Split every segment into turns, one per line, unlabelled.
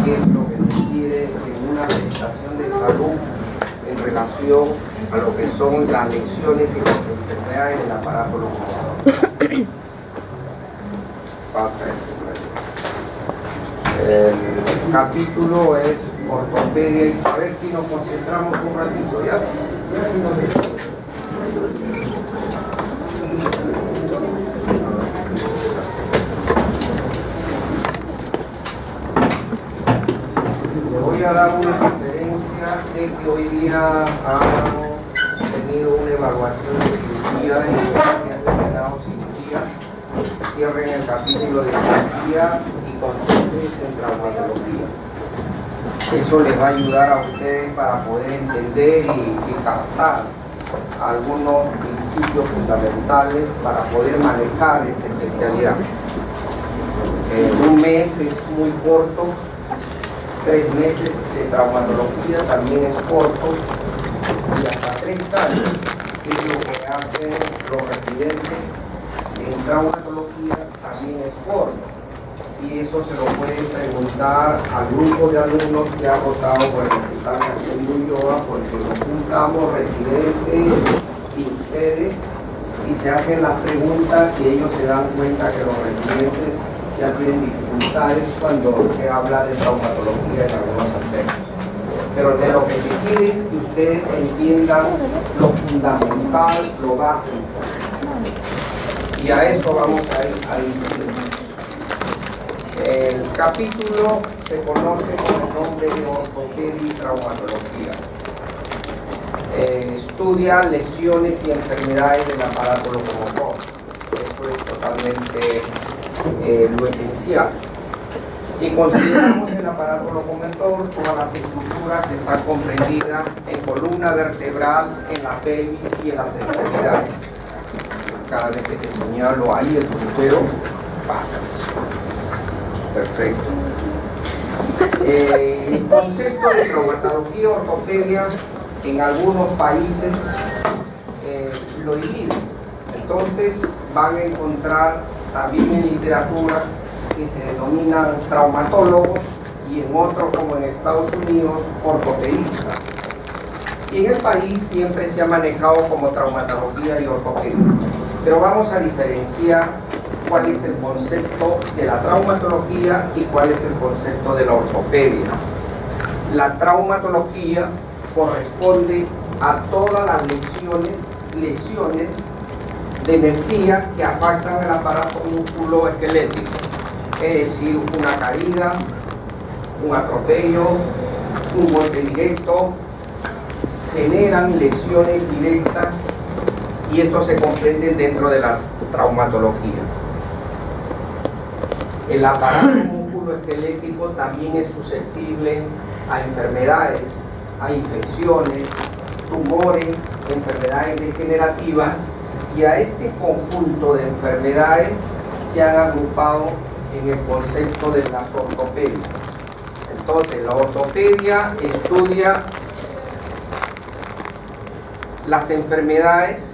qué es lo que se quiere en una prestación de salud en relación a lo que son las lesiones y las enfermedades del aparato locomotor. El capítulo es ortopedia y a ver si nos concentramos un ratito ya. Le voy a dar una referencia de que hoy día han tenido una evaluación de cirugía y han terminado cirugía. Cierren el capítulo de cirugía y concéntrense en traumatología. Eso les va a ayudar a ustedes para poder entender y captar algunos principios fundamentales para poder manejar esta especialidad. Un mes es muy corto, 3 meses de traumatología también es corto, y hasta 3 años es lo que hacen los residentes en traumatología también es corto. Y eso se lo pueden preguntar al grupo de alumnos que ha votado por el Hospital Nacional de Ulloa, porque nos juntamos residentes y ustedes y se hacen las preguntas y ellos se dan cuenta que los residentes ya tienen dificultades cuando se habla de traumatología en algunos aspectos. Pero de lo que se quiere es que ustedes entiendan lo fundamental, lo básico. Y a eso vamos a ir. El capítulo se conoce con el nombre de ortopedia y traumatología. Estudia lesiones y enfermedades del aparato locomotor. Esto es totalmente lo esencial. Y consideramos el aparato locomotor todas las estructuras que están comprendidas en columna vertebral, en la pelvis y en las extremidades. Cada vez que te señalo ahí el puntero pasa. Perfecto. El concepto de traumatología ortopedia en algunos países lo dividen. Entonces van a encontrar también en literatura que se denominan traumatólogos y en otros, como en Estados Unidos, ortopedistas. Y en el país siempre se ha manejado como traumatología y ortopedia. Pero vamos a diferenciar cuál es el concepto de la traumatología y cuál es el concepto de la ortopedia. La traumatología corresponde a todas las lesiones de energía que afectan el aparato musculoesquelético, es decir, una caída, un atropello, un golpe directo, generan lesiones directas y esto se comprende dentro de la traumatología. El aparato musculoesquelético también es susceptible a enfermedades, a infecciones, tumores, enfermedades degenerativas, y a este conjunto de enfermedades se han agrupado en el concepto de las ortopedias. Entonces, la ortopedia estudia las enfermedades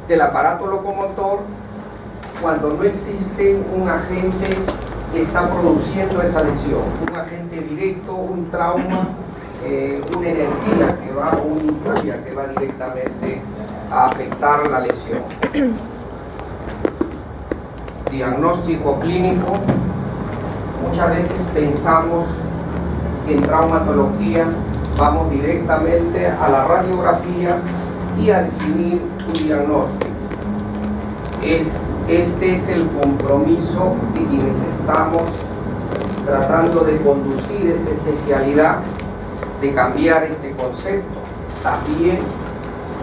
del aparato locomotor cuando no existe un agente que está produciendo esa lesión, un agente directo, un trauma, una energía que va, o una injuria que va directamente a afectar la lesión. Diagnóstico clínico. Muchas veces pensamos que en traumatología vamos directamente a la radiografía y a definir un diagnóstico. Este es el compromiso de quienes estamos tratando de conducir esta especialidad, de cambiar este concepto. También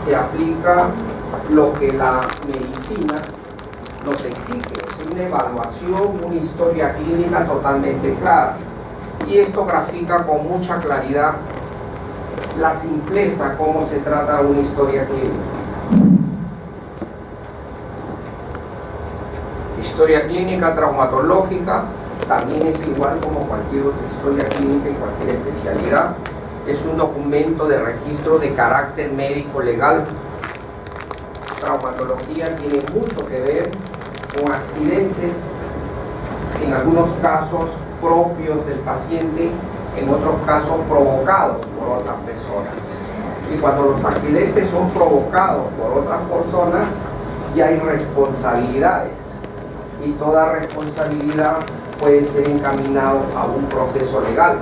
se aplica lo que la medicina nos exige, es una evaluación, una historia clínica totalmente clara. Y esto grafica con mucha claridad la simpleza, cómo se trata una historia clínica. Historia clínica traumatológica también es igual como cualquier otra historia clínica y cualquier especialidad. Es un documento de registro de carácter médico-legal. Traumatología tiene mucho que ver con accidentes, en algunos casos propios del paciente, en otros casos provocados por otras personas. Y cuando los accidentes son provocados por otras personas, ya hay responsabilidades, y toda responsabilidad puede ser encaminado a un proceso legal,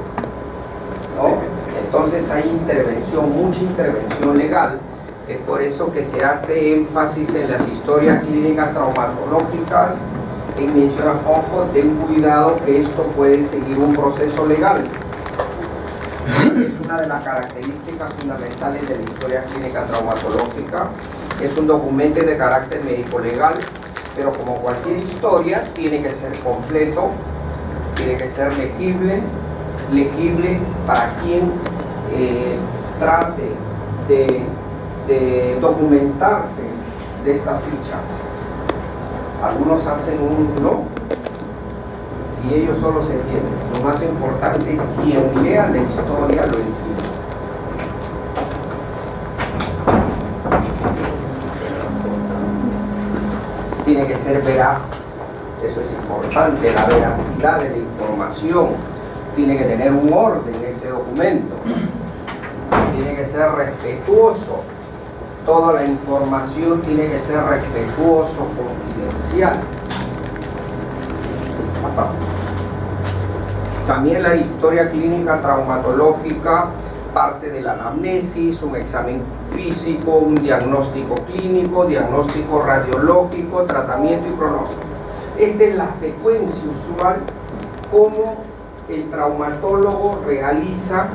¿no? Entonces hay intervención, mucha intervención legal. Es por eso que se hace énfasis en las historias clínicas traumatológicas, en mencionar, ojo, ten cuidado que esto puede seguir un proceso legal. Es una de las características fundamentales de la historia clínica traumatológica. Es un documento de carácter médico-legal, pero como cualquier historia, tiene que ser completo, tiene que ser legible para quien trate de documentarse de estas fichas. Algunos hacen un no y ellos solo se entienden. Lo más importante es quien lea la historia lo entiende. Tiene que ser veraz, eso es importante, la veracidad de la información. Tiene que tener un orden este documento. Tiene que ser respetuoso. Toda la información tiene que ser respetuoso, confidencial. También la historia clínica traumatológica parte de la anamnesis, un examen físico, un diagnóstico clínico, diagnóstico radiológico, tratamiento y pronóstico. Esta es la secuencia usual como el traumatólogo realiza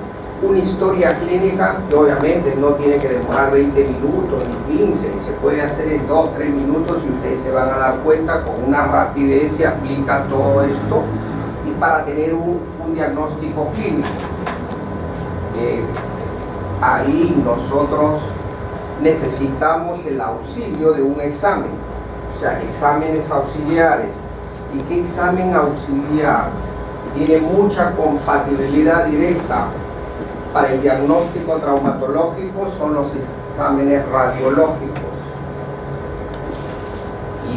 una historia clínica, que obviamente no tiene que demorar 20 minutos ni 15, se puede hacer en 2-3 minutos y ustedes se van a dar cuenta, con una rapidez se aplica todo esto, y para tener un diagnóstico clínico. Ahí nosotros necesitamos el auxilio de un examen, o sea, exámenes auxiliares. ¿Y qué examen auxiliar? Tiene mucha compatibilidad directa para el diagnóstico traumatológico, son los exámenes radiológicos.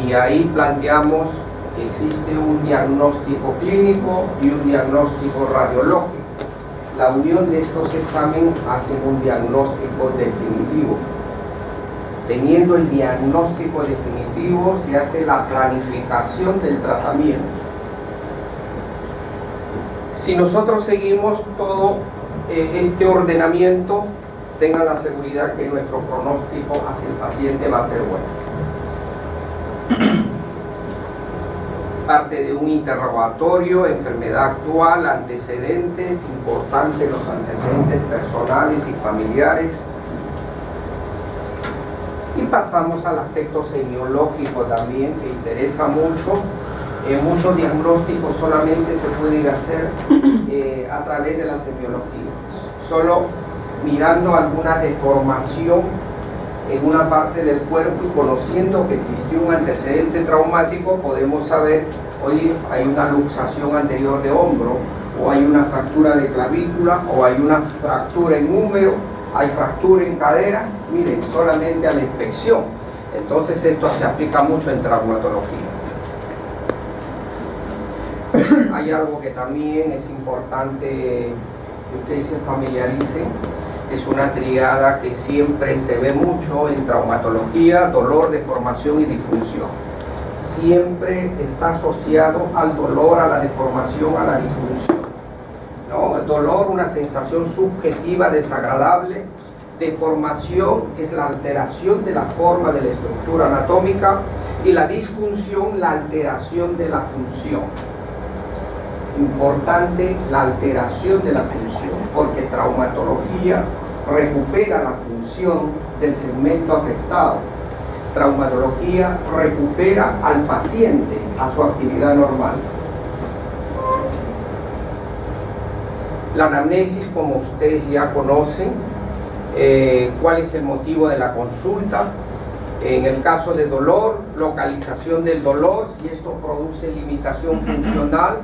Y ahí planteamos que existe un diagnóstico clínico y un diagnóstico radiológico. La unión de estos exámenes hace un diagnóstico definitivo. Teniendo el diagnóstico definitivo, se hace la planificación del tratamiento. Si nosotros seguimos todo este ordenamiento, tengan la seguridad que nuestro pronóstico hacia el paciente va a ser bueno. Parte de un interrogatorio, enfermedad actual, antecedentes, importantes los antecedentes personales y familiares. Y pasamos al aspecto semiológico también, que interesa mucho. Muchos diagnósticos solamente se pueden hacer a través de la semiología. Solo mirando alguna deformación en una parte del cuerpo y conociendo que existió un antecedente traumático, podemos saber, oye, hay una luxación anterior de hombro, o hay una fractura de clavícula, o hay una fractura en húmero, hay fractura en cadera. Miren, solamente a la inspección. Entonces esto se aplica mucho en traumatología. Hay algo que también es importante que ustedes se familiaricen. Es una triada que siempre se ve mucho en traumatología: dolor, deformación y disfunción. Siempre está asociado al dolor, a la deformación, a la disfunción, ¿no? El dolor, una sensación subjetiva desagradable. Deformación es la alteración de la forma de la estructura anatómica, y la disfunción, la alteración de la función. Importante la alteración de la función, porque traumatología recupera la función del segmento afectado. Traumatología recupera al paciente a su actividad normal. La anamnesis, como ustedes ya conocen, cuál es el motivo de la consulta. En el caso de dolor, localización del dolor, si esto produce limitación funcional,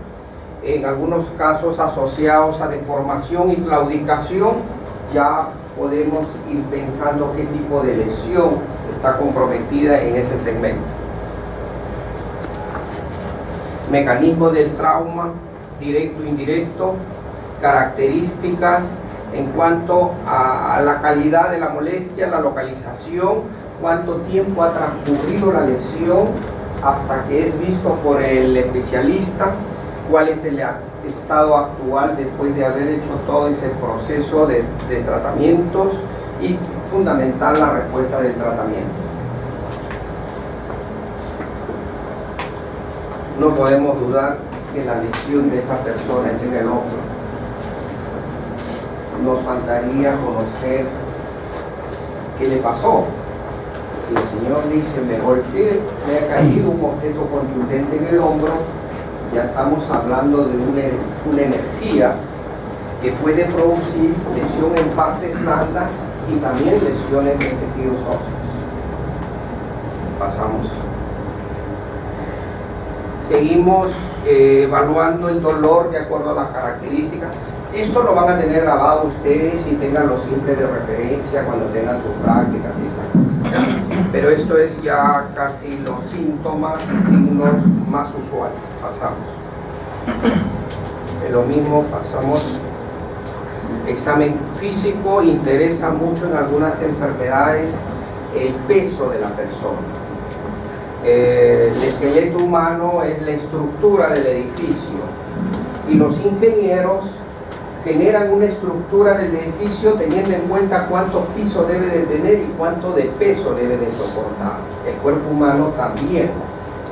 en algunos casos asociados a deformación y claudicación, ya podemos ir pensando qué tipo de lesión está comprometida en ese segmento. Mecanismo del trauma, directo e indirecto, características en cuanto a la calidad de la molestia, la localización, cuánto tiempo ha transcurrido la lesión hasta que es visto por el especialista, cuál es el estado actual después de haber hecho todo ese proceso de tratamientos y fundamental la respuesta del tratamiento. No podemos dudar que la lesión de esa persona es en el hombro. Nos faltaría conocer qué le pasó. Si el señor dice, me golpeé, me ha caído un objeto contundente en el hombro, ya estamos hablando de una energía que puede producir lesión en partes blandas y también lesiones en tejidos óseos. Pasamos. Seguimos evaluando el dolor de acuerdo a las características. Esto lo van a tener grabado ustedes y tengan los simples de referencia cuando tengan sus prácticas y esas cosas. Pero esto es ya casi los síntomas y signos más usuales. Pasamos. Lo mismo, pasamos. Examen físico, interesa mucho en algunas enfermedades el peso de la persona. El esqueleto humano es la estructura del edificio y los ingenieros generan una estructura del edificio teniendo en cuenta cuántos pisos debe de tener y cuánto de peso debe de soportar. El cuerpo humano también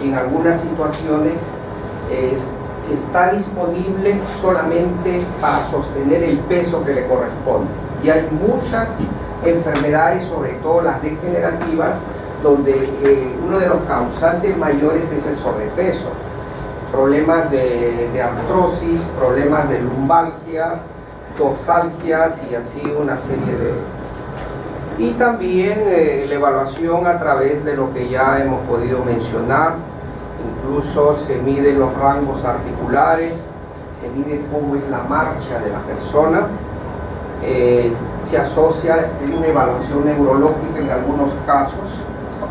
en algunas situaciones está disponible solamente para sostener el peso que le corresponde. Y hay muchas enfermedades, sobre todo las degenerativas, donde uno de los causantes mayores es el sobrepeso. Problemas de artrosis, problemas de lumbalgias, dorsalgias y así una serie de... Y también la evaluación a través de lo que ya hemos podido mencionar. Incluso se miden los rangos articulares, se mide cómo es la marcha de la persona, se asocia en una evaluación neurológica en algunos casos,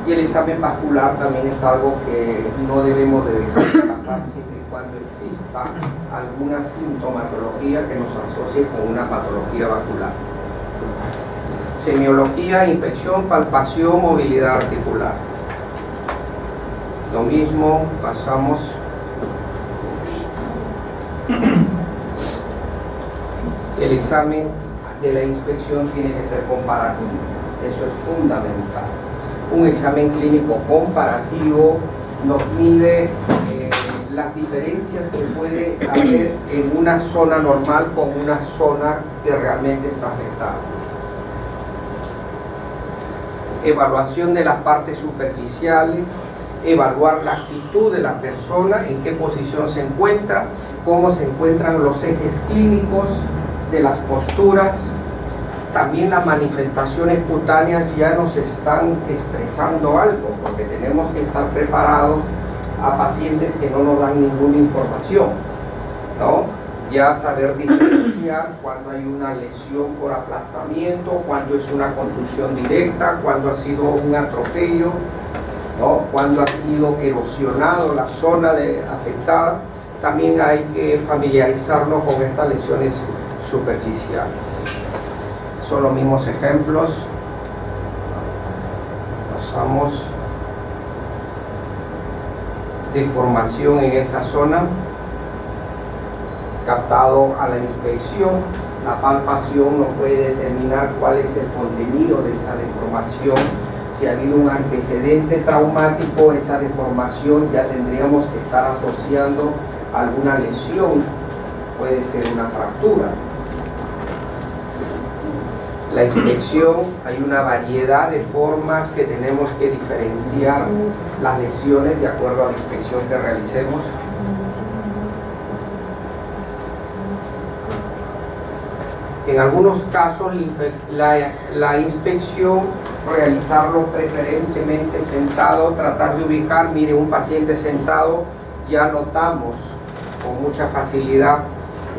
y el examen vascular también es algo que no debemos de dejar pasar siempre y cuando exista alguna sintomatología que nos asocie con una patología vascular. Semiología, inspección, palpación, movilidad articular. Lo mismo, pasamos. El examen de la inspección tiene que ser comparativo, eso es fundamental. Un examen clínico comparativo nos mide las diferencias que puede haber en una zona normal con una zona que realmente está afectada. Evaluación de las partes superficiales, evaluar la actitud de la persona, en qué posición se encuentra, cómo se encuentran los ejes clínicos de las posturas. También las manifestaciones cutáneas ya nos están expresando algo, porque tenemos que estar preparados a pacientes que no nos dan ninguna información, ¿no? Ya saber diferenciar cuando hay una lesión por aplastamiento, cuando es una contusión directa, cuando ha sido un atropello, ¿no? Cuando ha sido erosionado la zona afectada. También hay que familiarizarnos con estas lesiones superficiales. Son los mismos ejemplos. Pasamos. Deformación en esa zona, captado a la inspección. La palpación nos puede determinar cuál es el contenido de esa deformación. Si ha habido un antecedente traumático, esa deformación ya tendríamos que estar asociando a alguna lesión, puede ser una fractura. La inspección, hay una variedad de formas que tenemos que diferenciar las lesiones de acuerdo a la inspección que realicemos. En algunos casos la inspección, realizarlo preferentemente sentado, tratar de ubicar, mire, un paciente sentado, ya notamos con mucha facilidad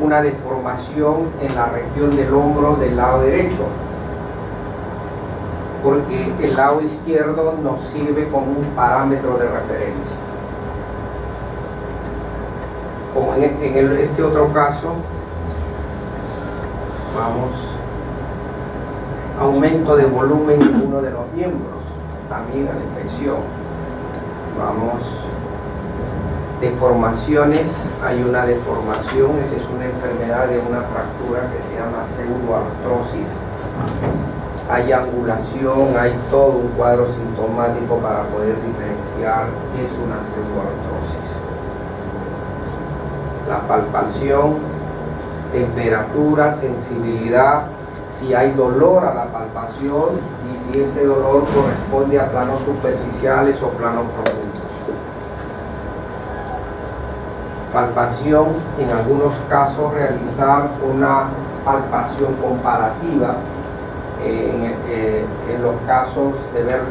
una deformación en la región del hombro del lado derecho, porque el lado izquierdo nos sirve como un parámetro de referencia. Como o en este otro caso, vamos, aumento de volumen de uno de los miembros, también a la infección. Vamos, deformaciones, hay una deformación, esa es una enfermedad de una fractura que se llama pseudoartrosis. Hay angulación, hay todo un cuadro sintomático para poder diferenciar qué es una pseudoartrosis. La palpación, temperatura, sensibilidad, si hay dolor a la palpación y si ese dolor corresponde a planos superficiales o planos profundos. Palpación, en algunos casos realizar una palpación comparativa en los casos de ver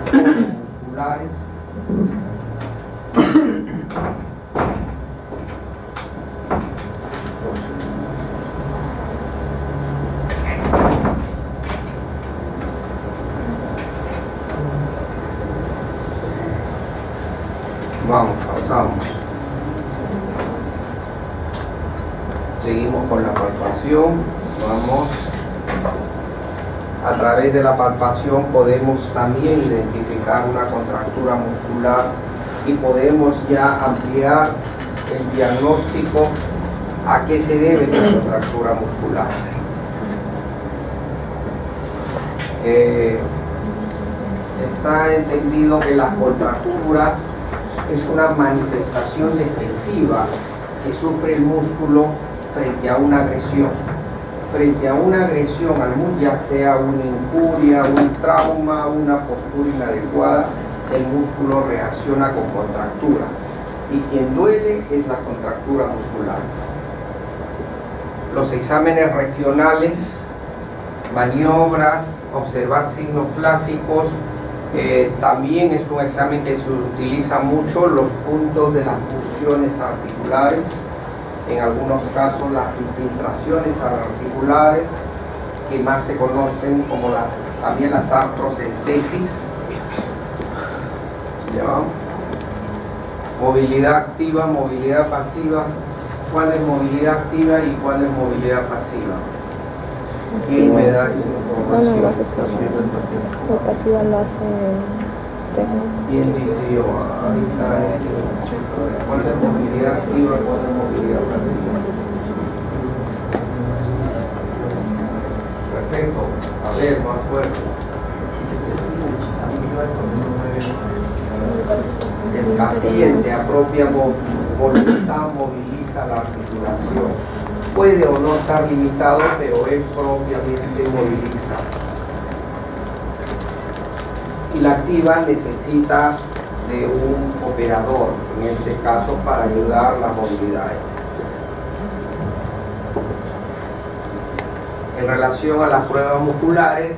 musculares. Vamos, pasamos. Seguimos con la palpación. Vamos. A través de la palpación podemos también identificar una contractura muscular y podemos ya ampliar el diagnóstico a qué se debe esa contractura muscular. Está entendido que las contracturas es una manifestación defensiva que sufre el músculo frente a una agresión. Frente a una agresión, ya sea una injuria, un trauma, una postura inadecuada, el músculo reacciona con contractura. Y quien duele es la contractura muscular. Los exámenes regionales, maniobras, observar signos clásicos, también es un examen que se utiliza mucho, los puntos de las fusiones articulares, en algunos casos las infiltraciones articulares, que más se conocen como también las artrocentesis. ¿Ya? Movilidad activa, movilidad pasiva. ¿Cuál es movilidad activa y cuál es movilidad pasiva? ¿Quién me da esa información?
No, lo hace solo. La pasiva lo hace técnico.
¿Quién dice yo? Ahí está. ¿Cuál es movilidad activa? ¿Cuál es movilidad pasiva? Perfecto. A ver, más fuerte. El paciente a propia voluntad moviliza la articulación. Puede o no estar limitado, pero él propiamente moviliza. Y la activa necesita de un operador, en este caso, para ayudar las movilidades. En relación a las pruebas musculares,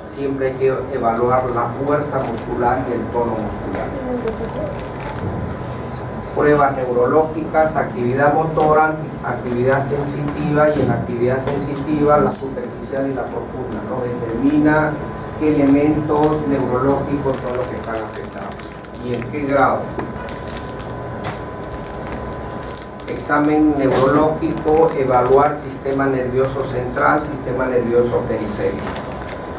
siempre hay que evaluar la fuerza muscular y el tono muscular. Pruebas neurológicas, actividad motora, actividad sensitiva, y en la actividad sensitiva la superficial y la profunda, ¿no? Determina qué elementos neurológicos son los que están afectados y en qué grado. Examen neurológico, evaluar sistema nervioso central, sistema nervioso periférico.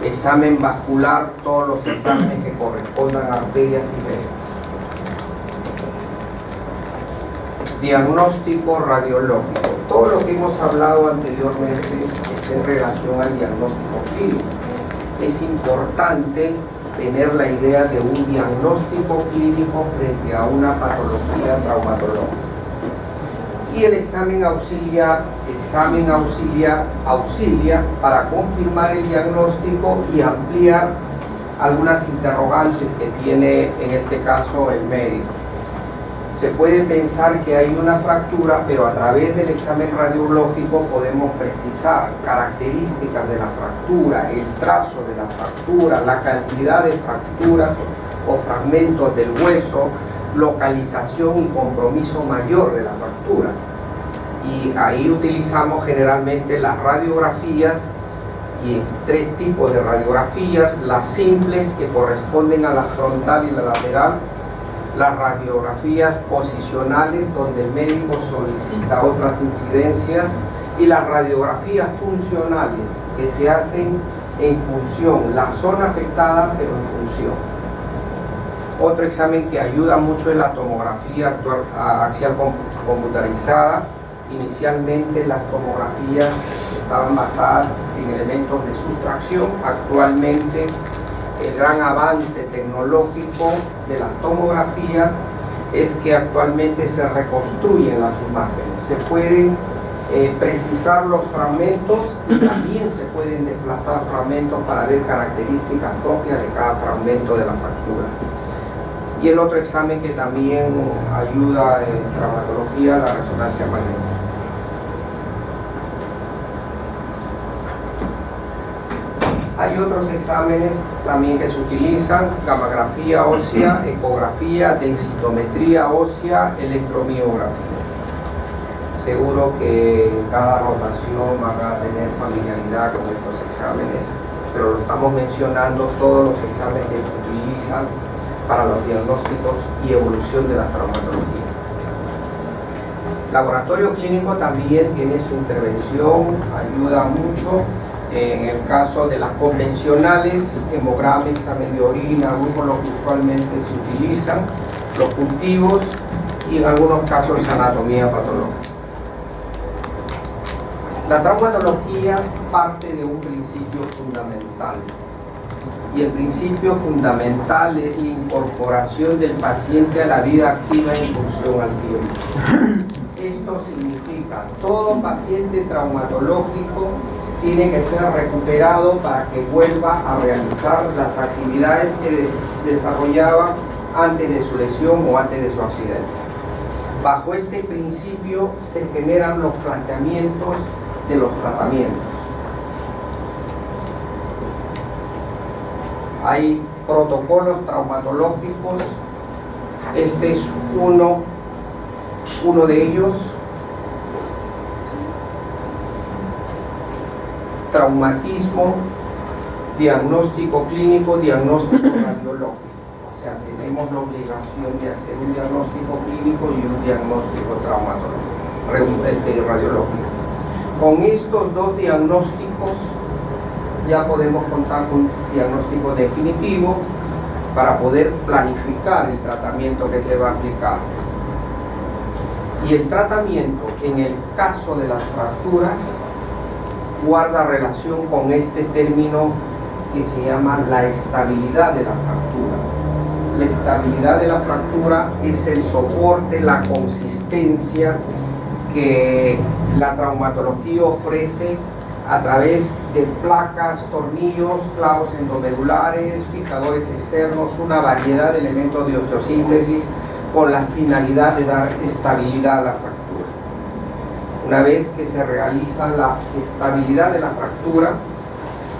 Examen vascular, todos los exámenes que correspondan a arterias y venas. Diagnóstico radiológico. Todo lo que hemos hablado anteriormente es en relación al diagnóstico clínico. Es importante tener la idea de un diagnóstico clínico frente a una patología traumatológica. Y el examen auxilia para confirmar el diagnóstico y ampliar algunas interrogantes que tiene en este caso el médico. Se puede pensar que hay una fractura, pero a través del examen radiológico podemos precisar características de la fractura, el trazo de la fractura, la cantidad de fracturas o fragmentos del hueso, localización y compromiso mayor de la fractura. Y ahí utilizamos generalmente las radiografías, y tres tipos de radiografías: las simples, que corresponden a la frontal y la lateral, las radiografías posicionales donde el médico solicita otras incidencias y las radiografías funcionales que se hacen en función, la zona afectada pero en función. Otro examen que ayuda mucho es la tomografía axial computarizada. Inicialmente las tomografías estaban basadas en elementos de sustracción. Actualmente el gran avance tecnológico de las tomografías es que actualmente se reconstruyen las imágenes, se pueden precisar los fragmentos y también se pueden desplazar fragmentos para ver características propias de cada fragmento de la fractura. Y el otro examen que también ayuda en traumatología, la resonancia magnética. Hay otros exámenes también que se utilizan: gammagrafía ósea, ecografía, densitometría ósea, electromiografía. Seguro que en cada rotación van a tener familiaridad con estos exámenes, pero lo estamos mencionando todos los exámenes que se utilizan para los diagnósticos y evolución de la traumatología. Laboratorio clínico también tiene su intervención, ayuda mucho. En el caso de las convencionales, hemograma, examen de orina, grupos los que usualmente se utilizan, los cultivos y en algunos casos anatomía patológica. La traumatología parte de un principio fundamental, y el principio fundamental es la incorporación del paciente a la vida activa en función al tiempo. Esto significa que todo paciente traumatológico tiene que ser recuperado para que vuelva a realizar las actividades que desarrollaba antes de su lesión o antes de su accidente. Bajo este principio se generan los planteamientos de los tratamientos. Hay protocolos traumatológicos, este es uno de ellos. Traumatismo, diagnóstico clínico, diagnóstico radiológico. O sea, tenemos la obligación de hacer un diagnóstico clínico y un diagnóstico radiológico. Con estos dos diagnósticos ya podemos contar con un diagnóstico definitivo para poder planificar el tratamiento que se va a aplicar. Y el tratamiento, en el caso de las fracturas, guarda relación con este término que se llama la estabilidad de la fractura. La estabilidad de la fractura es el soporte, la consistencia que la traumatología ofrece a través de placas, tornillos, clavos endomedulares, fijadores externos, una variedad de elementos de osteosíntesis con la finalidad de dar estabilidad a la fractura. Una vez que se realiza la estabilidad de la fractura,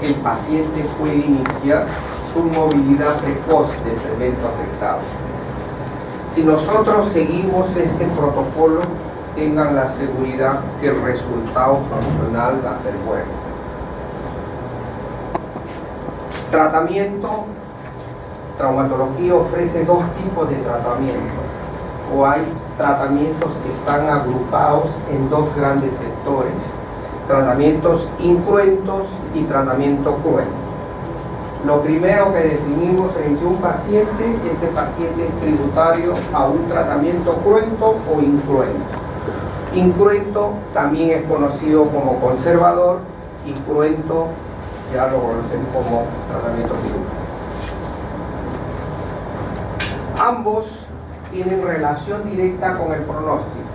el paciente puede iniciar su movilidad precoz de ese evento afectado. Si nosotros seguimos este protocolo, tengan la seguridad que el resultado funcional va a ser bueno. Tratamiento. Traumatología ofrece dos tipos de tratamiento, o hay tratamientos que están agrupados en dos grandes sectores: tratamientos incruentos y tratamiento cruento. Lo primero que definimos entre un paciente, este paciente es tributario a un tratamiento cruento o incruento. Incruento también es conocido como conservador, y cruento ya lo conocen como tratamiento quirúrgico. Ambos tienen relación directa con el pronóstico.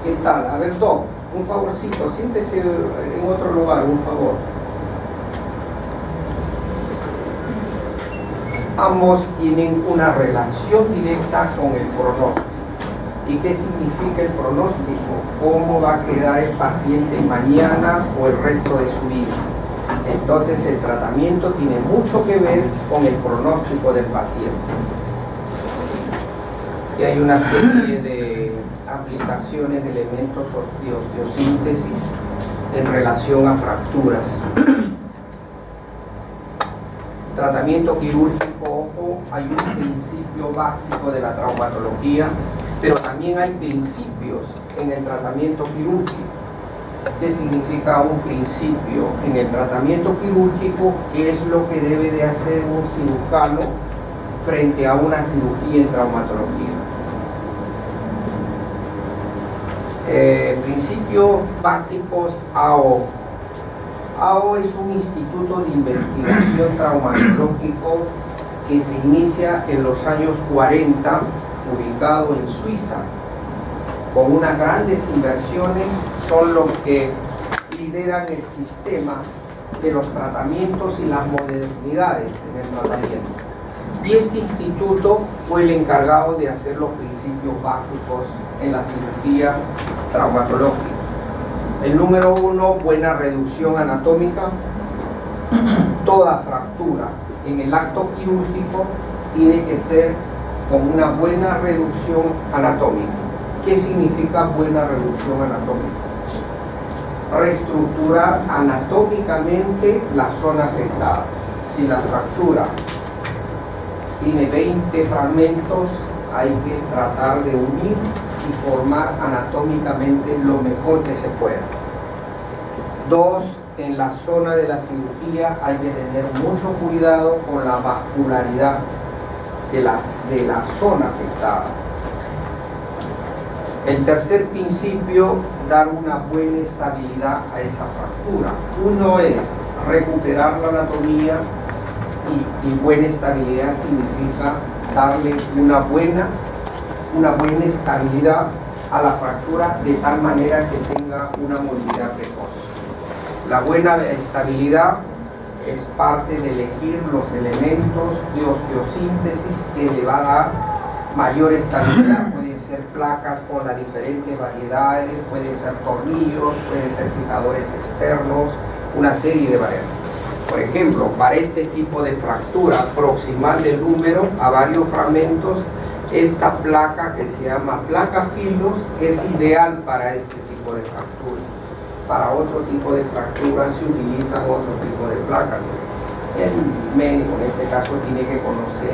¿Qué tal? A ver, Doc, un favorcito, siéntese en otro lugar, un favor. Ambos tienen una relación directa con el pronóstico. ¿Y qué significa el pronóstico? ¿Cómo va a quedar el paciente mañana o el resto de su vida? Entonces el tratamiento tiene mucho que ver con el pronóstico del paciente. Y hay una serie de aplicaciones de elementos de osteosíntesis en relación a fracturas. Tratamiento quirúrgico, ojo, lado hay un principio básico de la traumatología, pero también hay principios en el tratamiento quirúrgico. ¿Qué significa un principio en el tratamiento quirúrgico? ¿Qué es lo que debe de hacer un cirujano frente a una cirugía en traumatología? Principios básicos AO. AO es un instituto de investigación traumatológico que se inicia en los años 40, ubicado en Suiza, con unas grandes inversiones. Son los que lideran el sistema de los tratamientos y las modernidades en el tratamiento. Y este instituto fue el encargado de hacer los principios básicos en la cirugía traumatológica. El número 1, buena reducción anatómica. Toda fractura en el acto quirúrgico tiene que ser con una buena reducción anatómica. ¿Qué significa buena reducción anatómica? Reestructurar anatómicamente la zona afectada. Si la fractura tiene 20 fragmentos, hay que tratar de unir y formar anatómicamente lo mejor que se pueda. 2, en la zona de la cirugía hay que tener mucho cuidado con la vascularidad de la zona afectada. El tercer principio, dar una buena estabilidad a esa fractura. Uno es recuperar la anatomía y buena estabilidad significa darle una buena estabilidad a la fractura de tal manera que tenga una movilidad precoz. La buena estabilidad es parte de elegir los elementos de osteosíntesis que le va a dar mayor estabilidad. Pueden ser placas con las diferentes variedades, pueden ser tornillos, pueden ser fijadores externos, una serie de variedades. Por ejemplo, para este tipo de fractura proximal del húmero a varios fragmentos, esta placa que se llama placa Phillips es ideal para este tipo de fractura. Para otro tipo de fracturas se utilizan otro tipo de placas. El médico en este caso tiene que conocer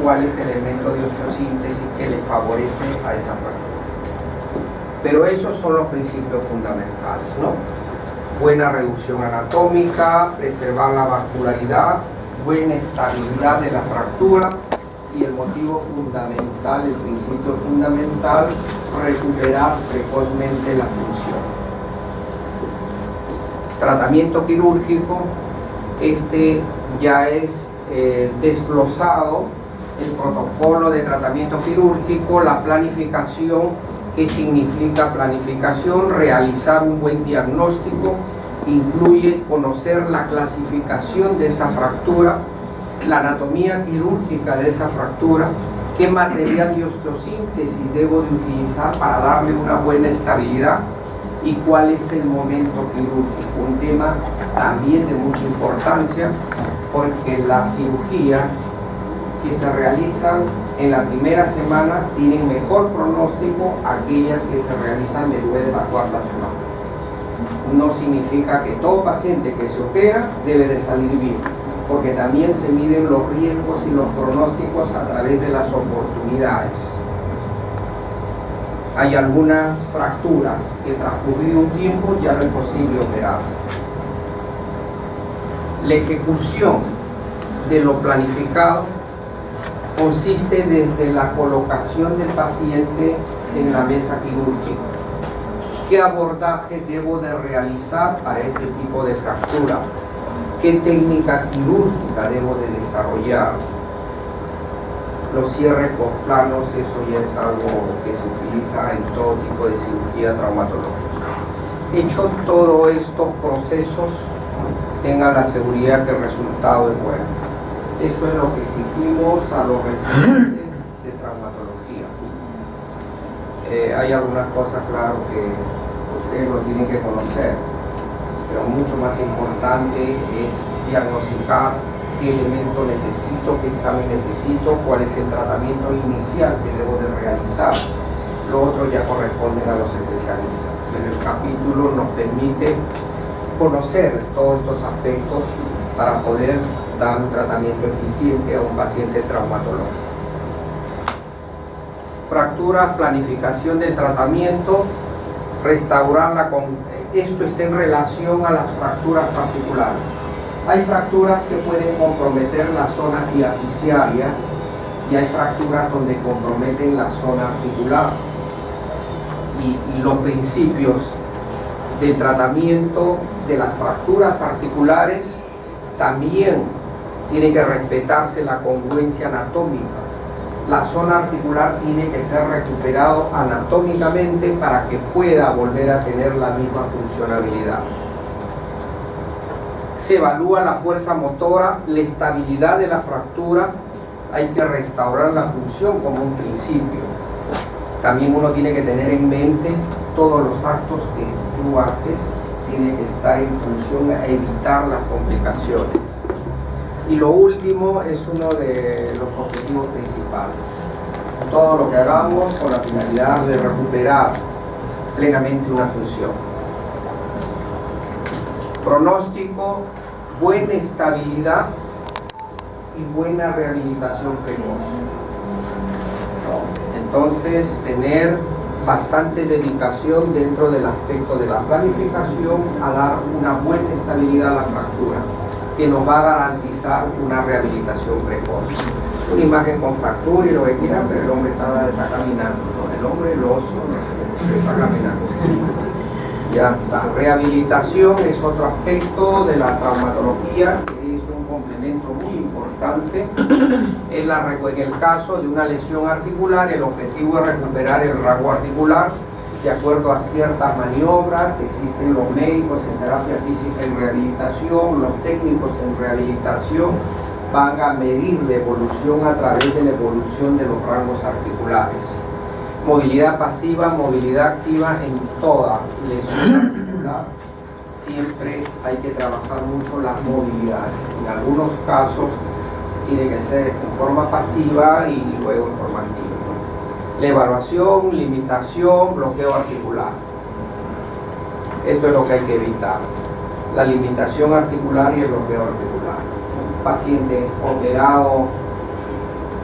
cuál es el elemento de osteosíntesis que le favorece a esa fractura. Pero esos son los principios fundamentales, ¿no? Buena reducción anatómica, preservar la vascularidad, buena estabilidad de la fractura y el motivo fundamental, el principio fundamental, recuperar precozmente la función. Tratamiento quirúrgico, ya es desglosado el protocolo de tratamiento quirúrgico, la planificación. ¿Qué significa planificación? Realizar un buen diagnóstico, incluye conocer la clasificación de esa fractura, la anatomía quirúrgica de esa fractura, qué material de osteosíntesis debo de utilizar para darle una buena estabilidad y cuál es el momento quirúrgico. Un tema también de mucha importancia porque las cirugías que se realizan en la primera semana tienen mejor pronóstico aquellas que se realizan después de la cuarta semana. No significa que todo paciente que se opera debe de salir bien, porque también se miden los riesgos y los pronósticos a través de las oportunidades. Hay algunas fracturas que transcurrido un tiempo ya no es posible operarse. La ejecución de lo planificado consiste desde la colocación del paciente en la mesa quirúrgica. ¿Qué abordaje debo de realizar para ese tipo de fractura? ¿Qué técnica quirúrgica debo de desarrollar? Los cierres postplanos, eso ya es algo que se utiliza en todo tipo de cirugía traumatológica. Hecho todos estos procesos, tengan la seguridad que el resultado es bueno. Eso es lo que exigimos a los residentes de traumatología. Hay algunas cosas, claro, que ustedes lo tienen que conocer, pero mucho más importante es diagnosticar qué elemento necesito, qué examen necesito, cuál es el tratamiento inicial que debo de realizar. Lo otro ya corresponde a los especialistas. Pero el capítulo nos permite conocer todos estos aspectos para poder dar un tratamiento eficiente a un paciente traumatológico. Fracturas, planificación del tratamiento, restaurarla con... Esto está en relación a las fracturas articulares. Hay fracturas que pueden comprometer las zonas diaficiarias y hay fracturas donde comprometen la zona articular. Y los principios del tratamiento de las fracturas articulares también tiene que respetarse la congruencia anatómica. La zona articular tiene que ser recuperado anatómicamente para que pueda volver a tener la misma funcionalidad. Se evalúa la fuerza motora, la estabilidad de la fractura, hay que restaurar la función como un principio. También uno tiene que tener en mente todos los actos que tú haces, tiene que estar en función a evitar las complicaciones. Y lo último es uno de los objetivos principales. Todo lo que hagamos con la finalidad de recuperar plenamente una función. Pronóstico, buena estabilidad y buena rehabilitación precoz. Entonces, tener bastante dedicación dentro del aspecto de la planificación a dar una buena estabilidad a la fractura, que nos va a garantizar una rehabilitación precoz. Una imagen con fractura y lo que quieran, pero el hombre está caminando, ¿no? El hombre, el oso, no está caminando. Ya está. Rehabilitación es otro aspecto de la traumatología, que es un complemento muy importante. En el caso de una lesión articular, el objetivo es recuperar el rango articular de acuerdo a ciertas maniobras. Existen los médicos en terapia física y rehabilitación, los técnicos en rehabilitación van a medir la evolución a través de la evolución de los rangos articulares. Movilidad pasiva, movilidad activa en toda lesión articular. Siempre hay que trabajar mucho las movilidades. En algunos casos tiene que ser en forma pasiva y luego en forma activa. La evaluación, limitación, bloqueo articular. Esto es lo que hay que evitar. La limitación articular y el bloqueo articular. Un paciente operado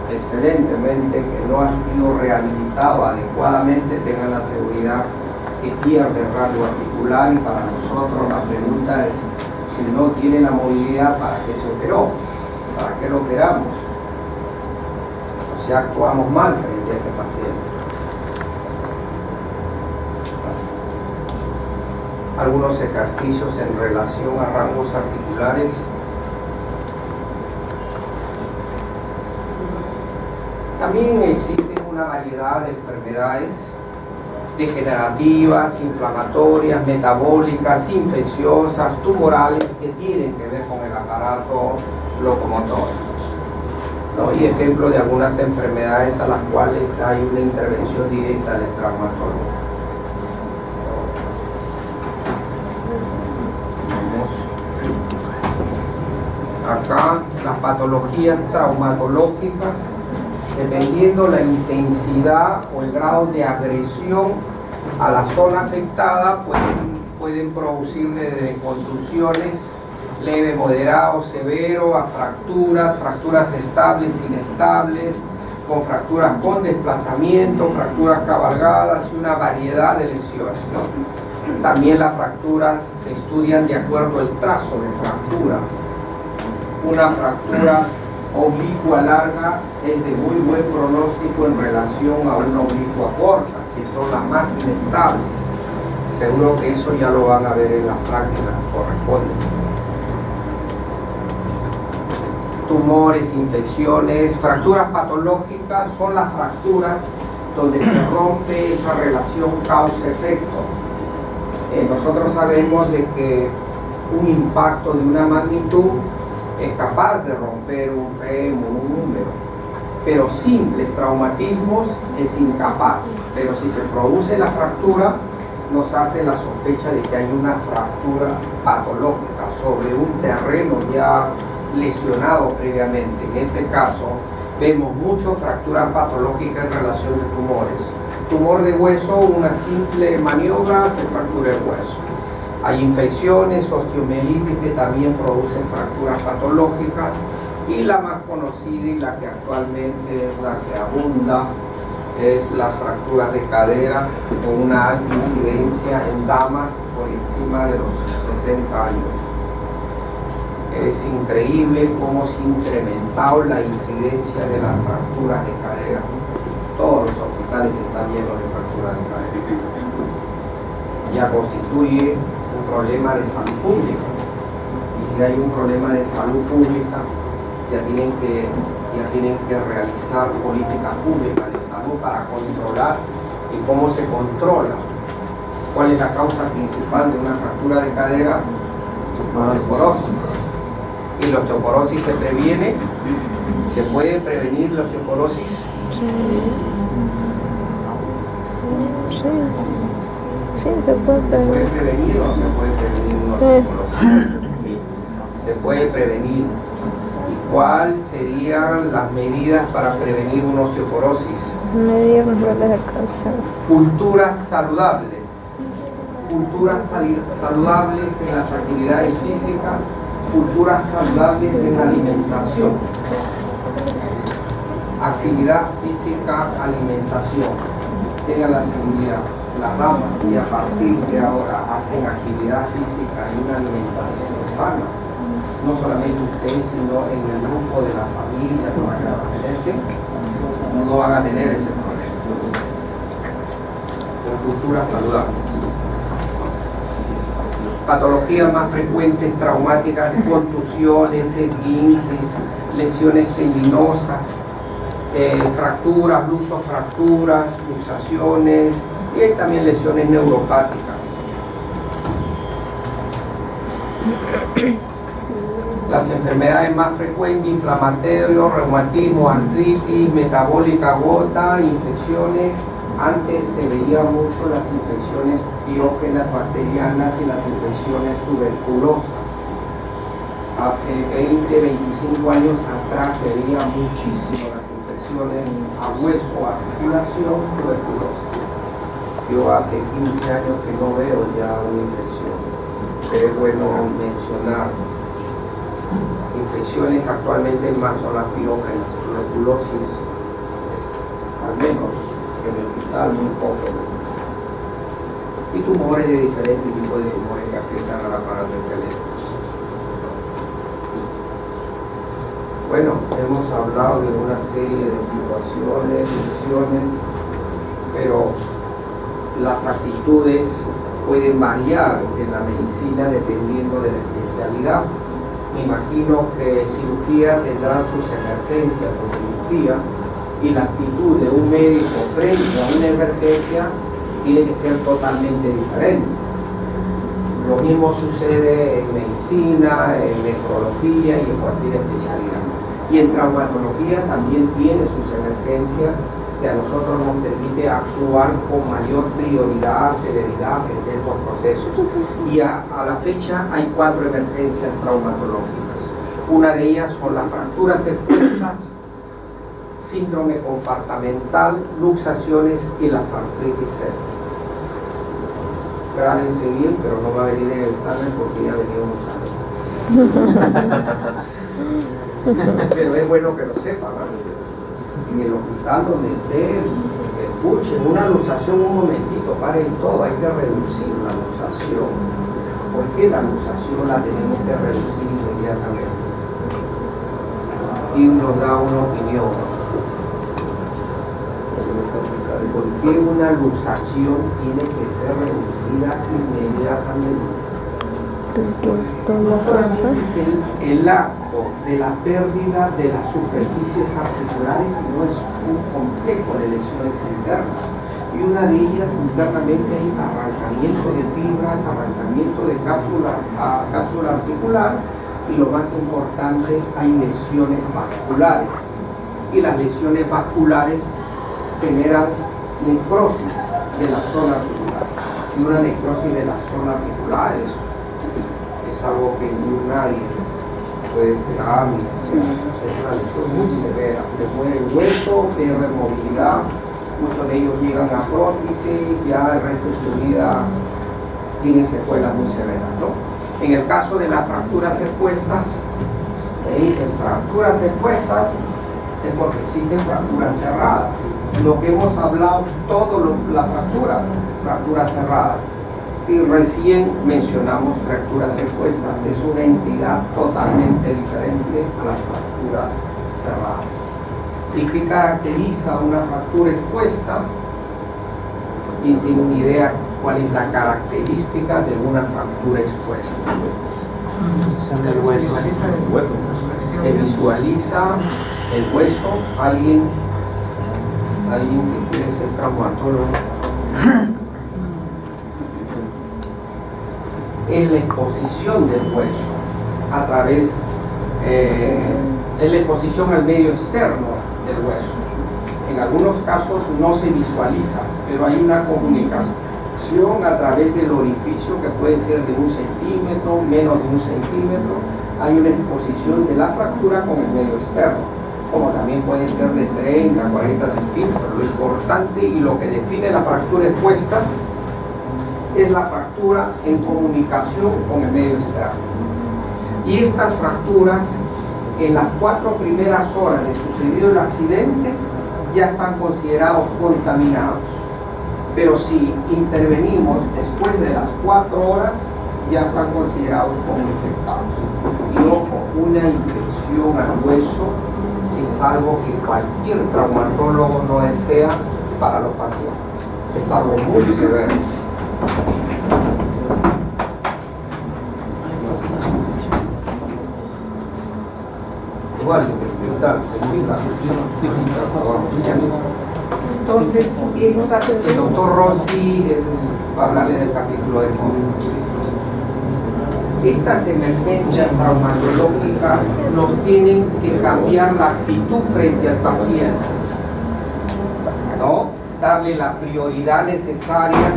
excelentemente, que no ha sido rehabilitado adecuadamente, tengan la seguridad que pierde el rango articular, y para nosotros la pregunta es, si no tiene la movilidad, ¿para qué se operó? ¿Para qué lo operamos? O sea, actuamos mal frente a ese paciente. Algunos ejercicios en relación a rangos articulares. También existen una variedad de enfermedades degenerativas, inflamatorias, metabólicas, infecciosas, tumorales, que tienen que ver con el aparato locomotor, ¿no? Y ejemplo de algunas enfermedades a las cuales hay una intervención directa del traumatólogo. Acá las patologías traumatológicas, dependiendo la intensidad o el grado de agresión a la zona afectada, pueden producirle desde contusiones leve, moderado, severo, a fracturas estables, inestables, con fracturas con desplazamiento, fracturas cabalgadas y una variedad de lesiones, ¿no? También las fracturas se estudian de acuerdo al trazo de fractura. Una fractura oblicua larga es de muy buen pronóstico en relación a una oblicua corta, que son las más inestables. Seguro que eso ya lo van a ver en las prácticas que corresponden. Tumores, infecciones, fracturas patológicas son las fracturas donde se rompe esa relación causa-efecto. Nosotros sabemos de que un impacto de una magnitud es capaz de romper un fémur, un húmero, pero simples traumatismos es incapaz. Pero si se produce la fractura, nos hace la sospecha de que hay una fractura patológica sobre un terreno ya lesionado previamente. En ese caso vemos mucho fractura patológica en relación de tumores. Tumor de hueso, una simple maniobra se fractura el hueso. Hay infecciones, osteomielitis que también producen fracturas patológicas, y la más conocida y la que actualmente es la que abunda es las fracturas de cadera, con una alta incidencia en damas por encima de los 60 años. Es increíble cómo se ha incrementado la incidencia de las fracturas de cadera. Todos los hospitales están llenos de fracturas de cadera. Ya constituye un problema de salud pública. Y si hay un problema de salud pública, ya tienen que realizar políticas públicas de salud para controlar. ¿Y cómo se controla? ¿Cuál es la causa principal de una fractura de cadera? La osteoporosis. ¿Y la osteoporosis se previene? ¿Se puede prevenir la osteoporosis?
Sí, se puede
¿Se puede prevenir o se puede prevenir una osteoporosis? Se puede prevenir. ¿Y cuáles serían las medidas para prevenir una osteoporosis?
medir los niveles de cansancio.
Culturas saludables. Culturas saludables en las actividades físicas, culturas saludables en la alimentación. Actividad física, alimentación. Tengan la seguridad. Las damas, si a partir de ahora hacen actividad física y una alimentación sana, no solamente ustedes, sino en el grupo de la familia que van a pertenecer, no van a tener ese problema. Con culturas saludables. Patologías más frecuentes, traumáticas, contusiones, esguinces, lesiones tendinosas, fracturas, luxofracturas, luxaciones, y hay también lesiones neuropáticas. Las enfermedades más frecuentes, inflamatorio, reumatismo, artritis, metabólica gota, infecciones. Antes se veía mucho las infecciones piógenas, bacterianas y las infecciones tuberculosas. Hace 20, 25 años atrás se veía muchísimo las infecciones a hueso, articulación, tuberculosa. Yo hace 15 años que no veo ya una infección, pero es bueno mencionar. Infecciones actualmente más son las piógenas, tuberculosis, al menos en el hospital muy poco. Y tumores de diferentes tipos de tumores que afectan al aparato esquelético. Bueno, hemos hablado de una serie de situaciones, lesiones, pero las actitudes pueden variar en la medicina dependiendo de la especialidad. Me imagino que cirugía tendrá sus emergencias en cirugía, y la actitud de un médico frente a una emergencia tiene que ser totalmente diferente. Lo mismo sucede en medicina, en nefrología y en cualquier especialidad. Y en traumatología también tiene sus emergencias que a nosotros nos permite actuar con mayor prioridad, celeridad frente a estos procesos. Y a la fecha hay 4 emergencias traumatológicas. Una de ellas son las fracturas expuestas, síndrome compartamental, luxaciones y las artritis sépticas. Grábense bien, pero no va a venir en el examen porque ya ha venido muchas veces. Pero es bueno que lo sepan, ¿no? En el hospital donde escuchen una luxación, un momentito, paren todo, hay que reducir la luxación. ¿Por qué la luxación la tenemos que reducir inmediatamente? Y nos da una opinión. ¿Por qué una luxación tiene que ser reducida inmediatamente?
Porque esto lo
No
pasa.
solamente es el acto de la pérdida de las superficies articulares, sino es un complejo de lesiones internas. Y una de ellas internamente es arrancamiento de fibras, arrancamiento de cápsula articular, y lo más importante, hay lesiones vasculares. Y las lesiones vasculares generan necrosis de la zona articular. Y una necrosis de la zona articular es algo que nadie puede esperar, es una lesión muy severa. Se mueve el hueso, pierde movilidad, muchos de ellos llegan a prótesis, ya el resto de su vida tienen secuelas muy severas, ¿no? En el caso de las fracturas expuestas, me dicen fracturas expuestas es porque existen fracturas cerradas. Lo que hemos hablado, las fracturas cerradas. Y recién mencionamos fracturas expuestas. Es una entidad totalmente diferente a las fracturas cerradas. ¿Y qué caracteriza una fractura expuesta? ¿Quién tiene una idea cuál es la característica de una fractura expuesta?
El hueso.
Se visualiza el hueso. ¿Alguien que quiere ser traumatólogo? Es la exposición del hueso a través es la exposición al medio externo del hueso. En algunos casos no se visualiza, pero hay una comunicación a través del orificio que puede ser de 1 centímetro, menos de 1 centímetro. Hay una exposición de la fractura con el medio externo, como también puede ser de 30 a 40 centímetros. Lo importante y lo que define la fractura expuesta es la fractura en comunicación con el medio externo. Y estas fracturas, en las 4 primeras horas de sucedido el accidente, ya están considerados contaminados. Pero si intervenimos después de las 4 horas, ya están considerados como infectados. Y ojo, una infección al hueso es algo que cualquier traumatólogo no desea para los pacientes. Es algo muy severo. Igual, entonces, el doctor Rossi va a hablarle del capítulo de COVID. Estas emergencias traumatológicas nos tienen que cambiar la actitud frente al paciente, ¿no? Darle la prioridad necesaria,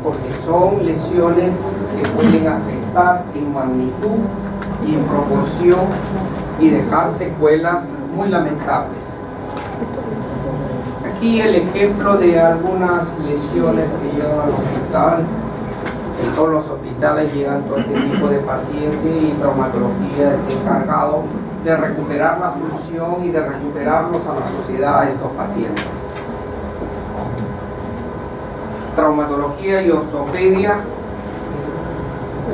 porque son lesiones que pueden afectar en magnitud y en proporción y dejar secuelas muy lamentables. Aquí el ejemplo de algunas lesiones que llevan al hospital. En todos los hospitales llegan todo este tipo de pacientes y traumatología está encargado de recuperar la función y de recuperarlos a la sociedad a estos pacientes. Traumatología y ortopedia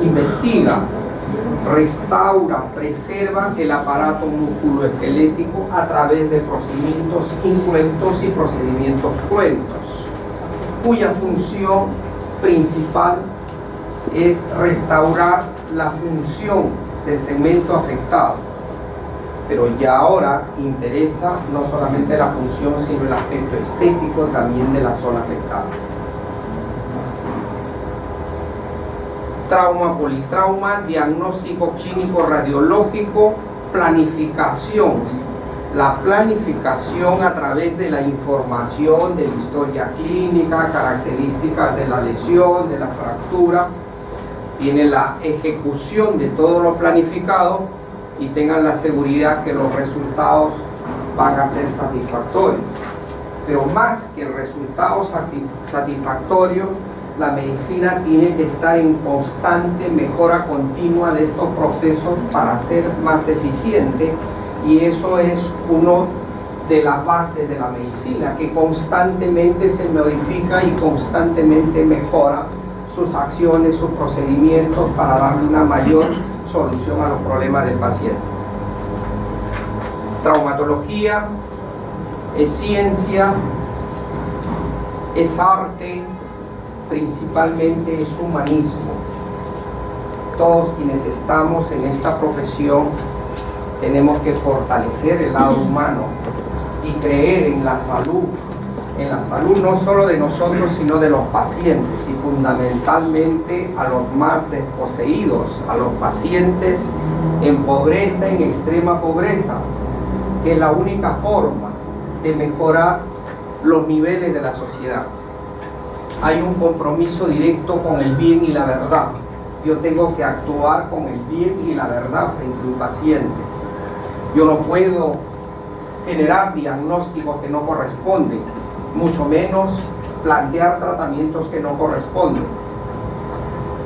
investiga, restaura, preserva el aparato musculoesquelético a través de procedimientos incruentos y procedimientos cruentos, cuya función principal es restaurar la función del segmento afectado. Pero ya ahora interesa no solamente la función, sino el aspecto estético también de la zona afectada. Trauma, politrauma, diagnóstico clínico radiológico, planificación. La planificación a través de la información de la historia clínica, características de la lesión, de la fractura. Viene la ejecución de todo lo planificado y tengan la seguridad que los resultados van a ser satisfactorios. Pero más que resultados satisfactorios, la medicina tiene que estar en constante mejora continua de estos procesos para ser más eficiente, y eso es una de las bases de la medicina, que constantemente se modifica y constantemente mejora sus acciones, sus procedimientos para darle una mayor solución a los problemas del paciente. Traumatología es ciencia, es arte, principalmente es humanismo. Todos quienes estamos en esta profesión tenemos que fortalecer el lado humano y creer en la salud no solo de nosotros, sino de los pacientes, y fundamentalmente a los más desposeídos, a los pacientes en pobreza, en extrema pobreza, que es la única forma de mejorar los niveles de la sociedad. Hay un compromiso directo con el bien y la verdad. Yo tengo que actuar con el bien y la verdad frente a un paciente. Yo no puedo generar diagnósticos que no corresponden, mucho menos plantear tratamientos que no corresponden.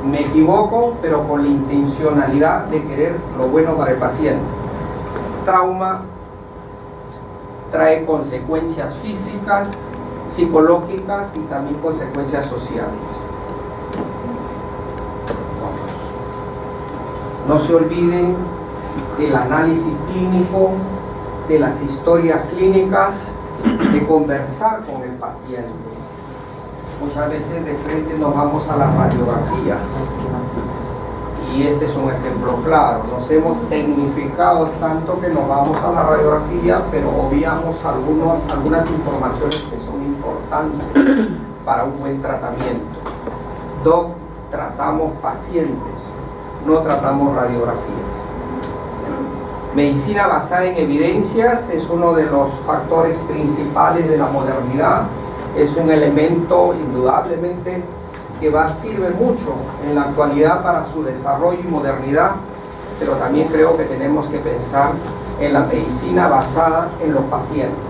Me equivoco, pero con la intencionalidad de querer lo bueno para el paciente. Trauma trae consecuencias físicas, psicológicas y también consecuencias sociales. No se olviden del análisis clínico, de las historias clínicas, de conversar con el paciente. Muchas veces de frente nos vamos a las radiografías y este es un ejemplo claro. Nos hemos tecnificado tanto que nos vamos a la radiografía, pero obviamos algunas informaciones que son importantes para un buen tratamiento. Doc, tratamos pacientes, no tratamos radiografías. Medicina basada en evidencias es uno de los factores principales de la modernidad. Es un elemento indudablemente que sirve mucho en la actualidad para su desarrollo y modernidad, pero también creo que tenemos que pensar en la medicina basada en los pacientes.